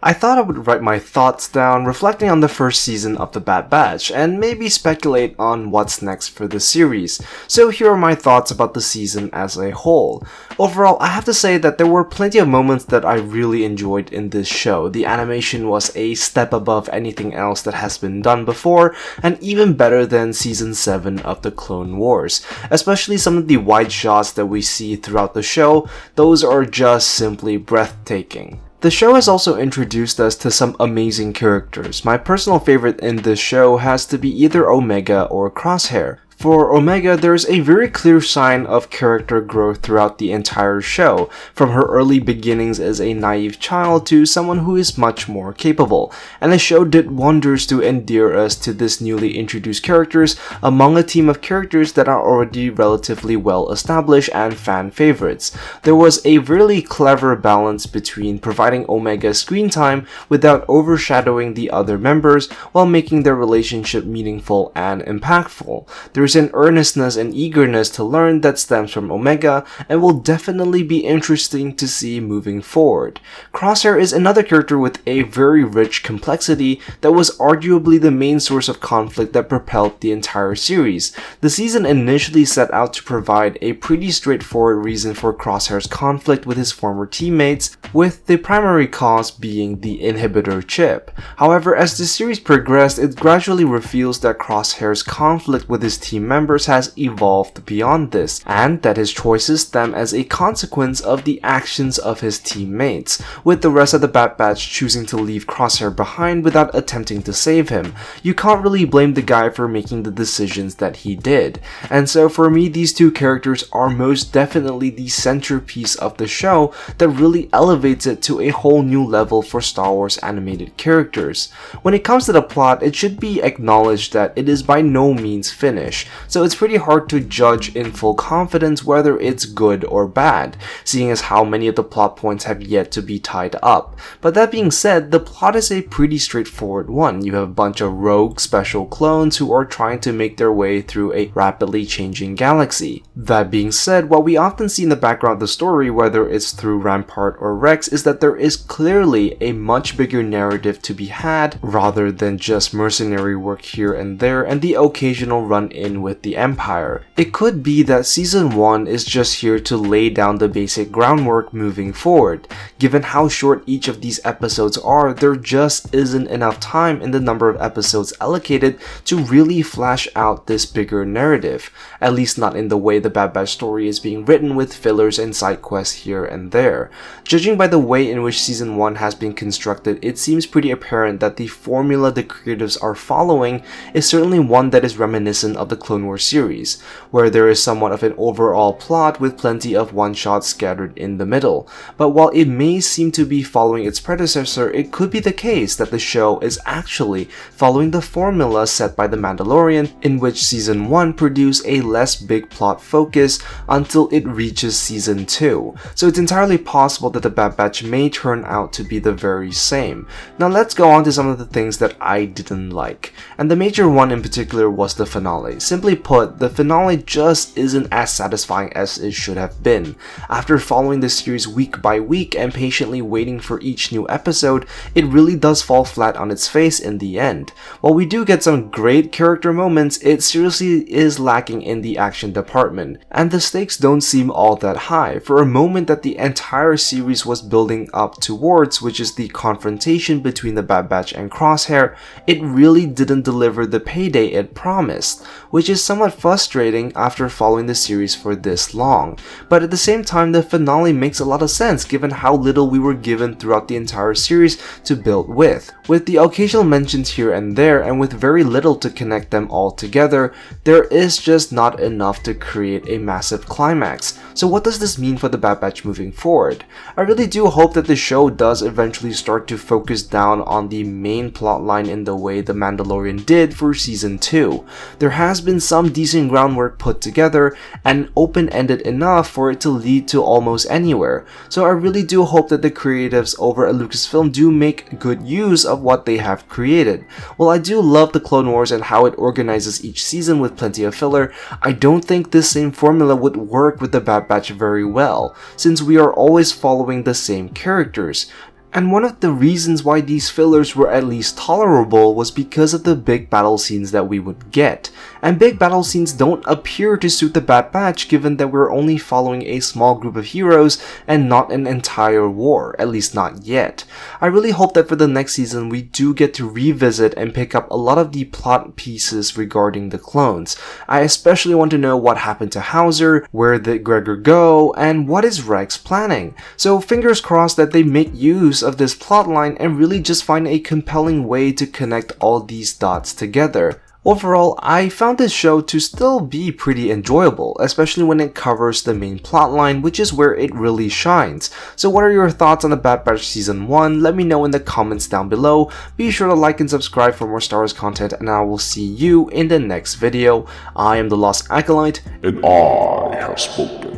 I thought I would write my thoughts down reflecting on the first season of The Bad Batch, and maybe speculate on what's next for the series. So here are my thoughts about the season as a whole. Overall, I have to say that there were plenty of moments that I really enjoyed in this show. The animation was a step above anything else that has been done before, and even better than Season 7 of the Clone Wars. Especially some of the wide shots that we see throughout the show, those are just simply breathtaking. The show has also introduced us to some amazing characters. My personal favorite in this show has to be either Omega or Crosshair. For Omega, there's a very clear sign of character growth throughout the entire show, from her early beginnings as a naive child to someone who is much more capable, and the show did wonders to endear us to this newly introduced characters among a team of characters that are already relatively well established and fan favorites. There was a really clever balance between providing Omega screen time without overshadowing the other members while making their relationship meaningful and impactful. There's an earnestness and eagerness to learn that stems from Omega and will definitely be interesting to see moving forward. Crosshair is another character with a very rich complexity that was arguably the main source of conflict that propelled the entire series. The season initially set out to provide a pretty straightforward reason for Crosshair's conflict with his former teammates, with the primary cause being the inhibitor chip. However, as the series progressed, it gradually reveals that Crosshair's conflict with his team members has evolved beyond this, and that his choices stem as a consequence of the actions of his teammates, with the rest of the Bad Batch choosing to leave Crosshair behind without attempting to save him. You can't really blame the guy for making the decisions that he did. And so for me, these two characters are most definitely the centerpiece of the show that really elevates it to a whole new level for Star Wars animated characters. When it comes to the plot, it should be acknowledged that it is by no means finished, so it's pretty hard to judge in full confidence whether it's good or bad, seeing as how many of the plot points have yet to be tied up. But that being said, the plot is a pretty straightforward one. You have a bunch of rogue special clones who are trying to make their way through a rapidly changing galaxy. That being said, what we often see in the background of the story, whether it's through Rampart or Rex, is that there is clearly a much bigger narrative to be had rather than just mercenary work here and there and the occasional run-in with the Empire. It could be that Season 1 is just here to lay down the basic groundwork moving forward. Given how short each of these episodes are, there just isn't enough time in the number of episodes allocated to really flash out this bigger narrative, at least not in the way the Bad Batch story is being written with fillers and side quests here and there. Judging by the way in which Season 1 has been constructed, it seems pretty apparent that the formula the creatives are following is certainly one that is reminiscent of the Clone Wars series, where there is somewhat of an overall plot with plenty of one-shots scattered in the middle. But while it may seem to be following its predecessor, it could be the case that the show is actually following the formula set by The Mandalorian, in which Season 1 produced a less big plot focus until it reaches Season 2. So it's entirely possible that the Bad Batch may turn out to be the very same. Now let's go on to some of the things that I didn't like, and the major one in particular was the finale. Simply put, the finale just isn't as satisfying as it should have been. After following the series week by week and patiently waiting for each new episode, it really does fall flat on its face in the end. While we do get some great character moments, it seriously is lacking in the action department, and the stakes don't seem all that high for a moment that the entire series was building up towards, which is the confrontation between the Bad Batch and Crosshair. It really didn't deliver the payday it promised, which is somewhat frustrating after following the series for this long. But at the same time, the finale makes a lot of sense given how little we were given throughout the entire series to build with. With the occasional mentions here and there, and with very little to connect them all together, there is just not enough to create a massive climax. So what does this mean for the Bad Batch moving forward? I really do hope that the show does eventually start to focus down on the main plotline in the way The Mandalorian did for Season 2. There has been some decent groundwork put together and open-ended enough for it to lead to almost anywhere. So I really do hope that the creatives over at Lucasfilm do make good use of what they have created. While I do love the Clone Wars and how it organizes each season with plenty of filler, I don't think this same formula would work with the Bad Batch very well, since we are always following the same characters. And one of the reasons why these fillers were at least tolerable was because of the big battle scenes that we would get. And big battle scenes don't appear to suit the Bad Batch given that we're only following a small group of heroes and not an entire war, at least not yet. I really hope that for the next season we do get to revisit and pick up a lot of the plot pieces regarding the clones. I especially want to know what happened to Hauser, where did Gregor go, and what is Rex planning. So fingers crossed that they make use of this plotline and really just find a compelling way to connect all these dots together. Overall, I found this show to still be pretty enjoyable, especially when it covers the main plotline, which is where it really shines. So what are your thoughts on the Bad Batch Season 1? Let me know in the comments down below. Be sure to like and subscribe for more Star Wars content, and I will see you in the next video. I am the Lost Acolyte, and I have spoken.